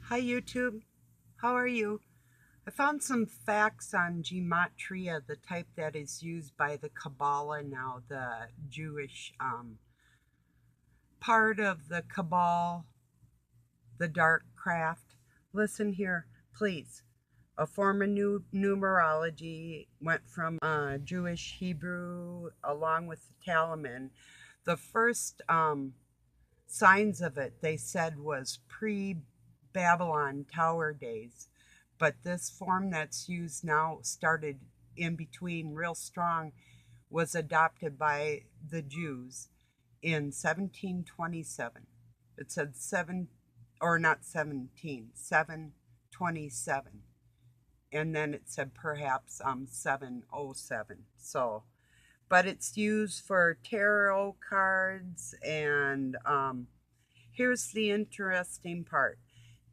Hi YouTube, how are you? I found some facts on Gematria, the type that is used by the Kabbalah now, the Jewish part of the Kabbalah, the dark craft. Listen here, please. A form of numerology went from Jewish Hebrew along with the Talaman. The first signs of it, they said, was pre-Babylon Tower days. But this form that's used now started in between real strong, was adopted by the Jews in 1727. It said 7, or not 17, 727. And then it said perhaps 707. So, but it's used for tarot cards. And here's the interesting part.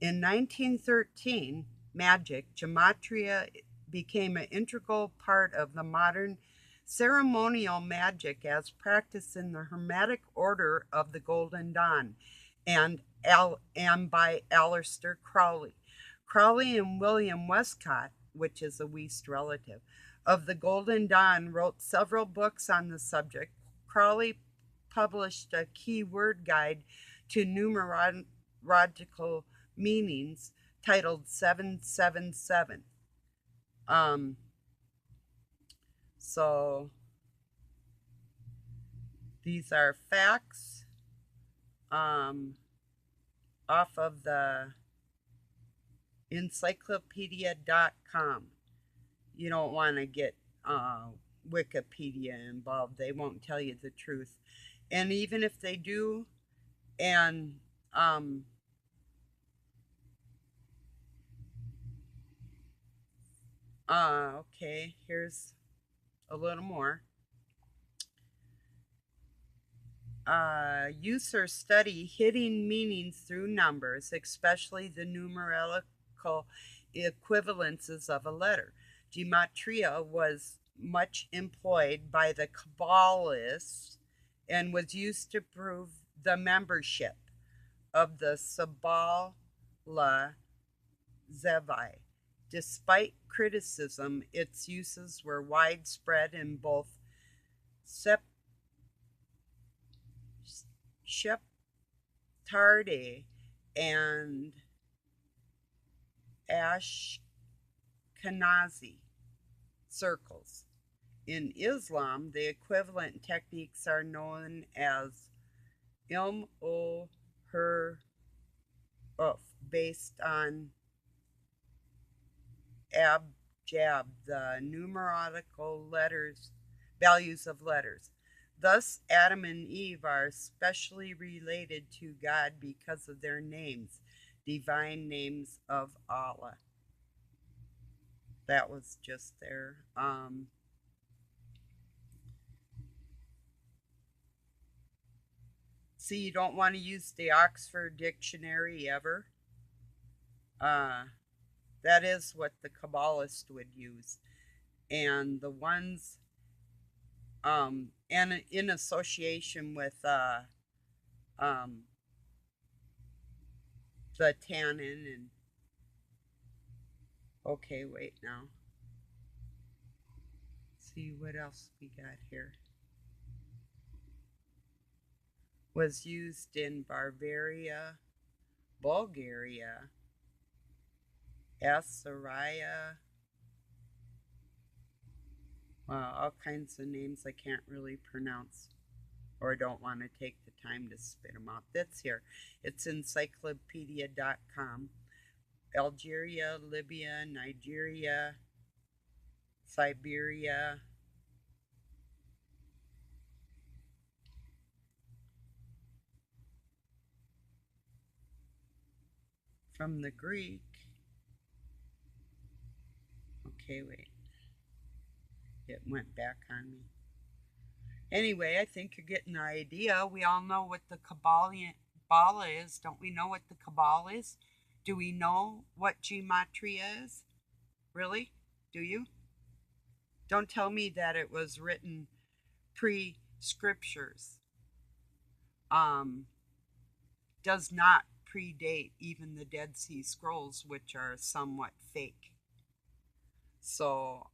In 1913, magic, gematria, became an integral part of the modern ceremonial magic as practiced in the Hermetic Order of the Golden Dawn and by Alister Crowley. Crowley and William Westcott, which is a West relative, of the Golden Dawn, wrote several books on the subject. Crowley published a key word guide to numerological meanings titled 777. Um, so these are facts off of the encyclopedia.com. You don't want to get Wikipedia involved. They won't tell you the truth. And even if they do, and okay, here's a little more. Use or study hidden meanings through numbers, especially the numerical equivalences of a letter. Gematria was much employed by the Kabbalists and was used to prove the membership of the Sabbalah Zevi. Despite criticism, its uses were widespread in both Sephardi and Ashkenazi circles. In Islam, the equivalent techniques are known as ilm o huruf, based on abjad, the numerological values of letters. Thus, Adam and Eve are specially related to God because of their names, divine names of Allah. That was just there. See, you don't want to use the Oxford Dictionary ever. That is what the Kabbalist would use. And the ones, and in association with the tannin and, okay, wait now. See what else we got here. Was used in Bavaria, Bulgaria, Assyria, all kinds of names I can't really pronounce or don't want to take the time to spit them out. That's here. It's encyclopedia.com. Algeria, Libya, Nigeria, Siberia. From the Greek. Okay, wait. It went back on me. Anyway, I think you're getting the idea. We all know what the Kabbalah is. Don't we know what the Kabbalah is? Do we know what Gematria is? Really? Do you? Don't tell me that it was written pre-scriptures. Does not predate even the Dead Sea Scrolls, which are somewhat fake. So,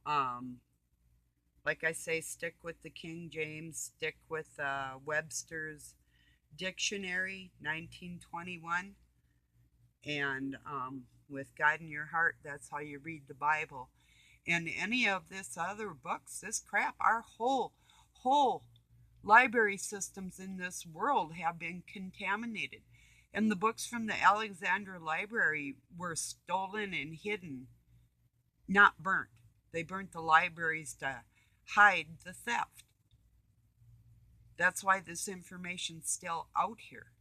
like I say, stick with the King James, stick with Webster's Dictionary, 1921, and with God in your heart, that's how you read the Bible. And any of this other books, this crap, our whole library systems in this world have been contaminated. And the books from the Alexandria Library were stolen and hidden, not burnt. They burnt the libraries to hide the theft. That's why this information's still out here,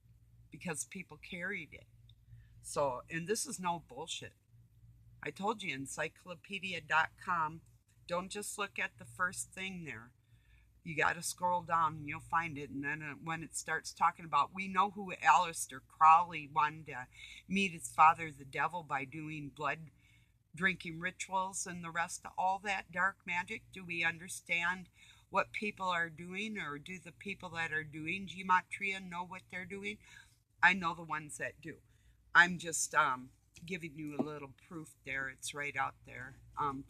because people carried it. So, and this is no bullshit. I told you, encyclopedia.com, don't just look at the first thing there. You got to scroll down and you'll find it. And then when it starts talking about, we know who Alister Crowley wanted to meet his father, the devil, by doing blood drinking rituals and the rest of all that dark magic. Do we understand what people are doing, or do the people that are doing Gematria know what they're doing? I know the ones that do. I'm just giving you a little proof there. It's right out there.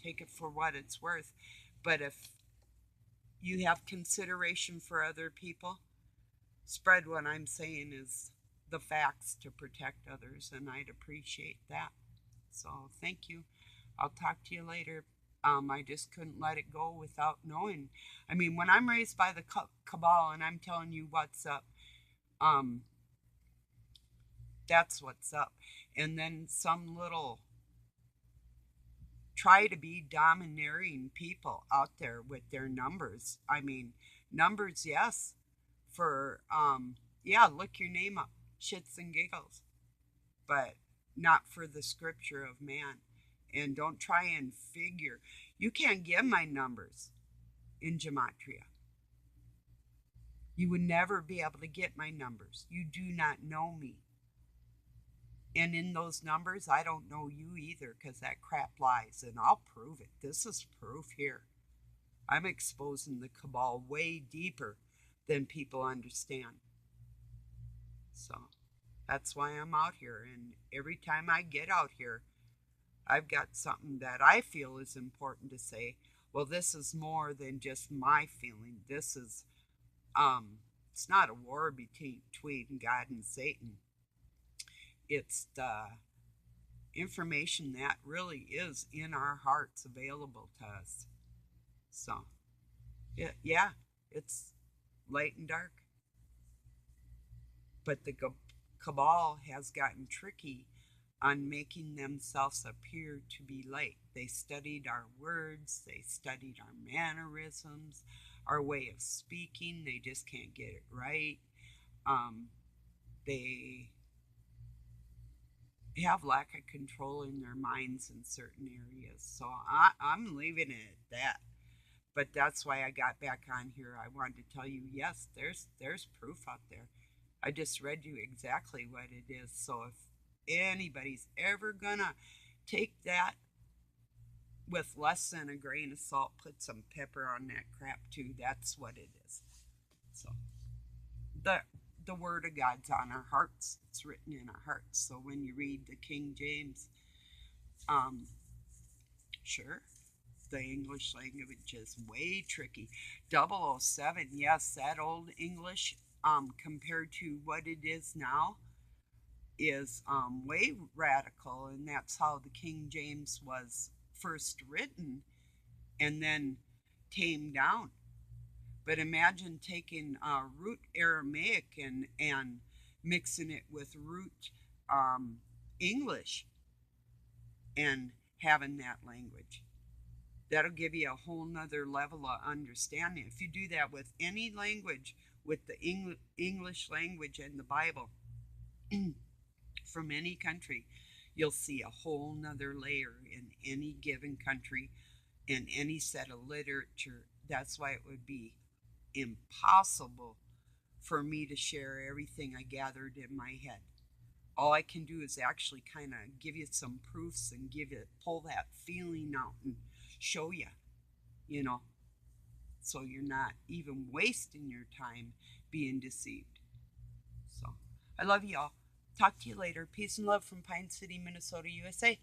Take it for what it's worth. But if you have consideration for other people, spread what I'm saying is the facts to protect others, and I'd appreciate that. So thank you. I'll talk to you later. I just couldn't let it go without knowing. I mean, when I'm raised by the cabal and I'm telling you what's up, that's what's up. And then some little try to be domineering people out there with their numbers. I mean, numbers, yes, for, yeah, look your name up, shits and giggles, but not for the scripture of man. And don't try and figure. You can't give my numbers in Gematria. You would never be able to get my numbers. You do not know me. And in those numbers, I don't know you either, because that crap lies, and I'll prove it. This is proof here. I'm exposing the cabal way deeper than people understand. So that's why I'm out here. And every time I get out here, I've got something that I feel is important to say. Well, this is more than just my feeling. This is, it's not a war between God and Satan. It's the information that really is in our hearts available to us. So, yeah, it's light and dark. But the cabal has gotten tricky on making themselves appear to be light. They studied our words, they studied our mannerisms, our way of speaking. They just can't get it right. They have lack of control in their minds in certain areas. So I'm leaving it at that. But that's why I got back on here. I wanted to tell you, yes, there's proof out there. I just read you exactly what it is. So if anybody's ever gonna take that with less than a grain of salt, put some pepper on that crap too. That's what it is. So the word of God's on our hearts. It's written in our hearts. So when you read the King James, sure, the English language is way tricky. 007, yes, that old English, compared to what it is now, is way radical, and that's how the King James was first written and then tamed down. But imagine taking root Aramaic and mixing it with root English and having that language. That'll give you a whole nother level of understanding. If you do that with any language, with the English language and the Bible, from any country, you'll see a whole nother layer in any given country, in any set of literature. That's why it would be impossible for me to share everything I gathered in my head. All I can do is actually kind of give you some proofs and pull that feeling out and show you, so you're not even wasting your time being deceived. So I love y'all. Talk to you later. Peace and love from Pine City, Minnesota, USA.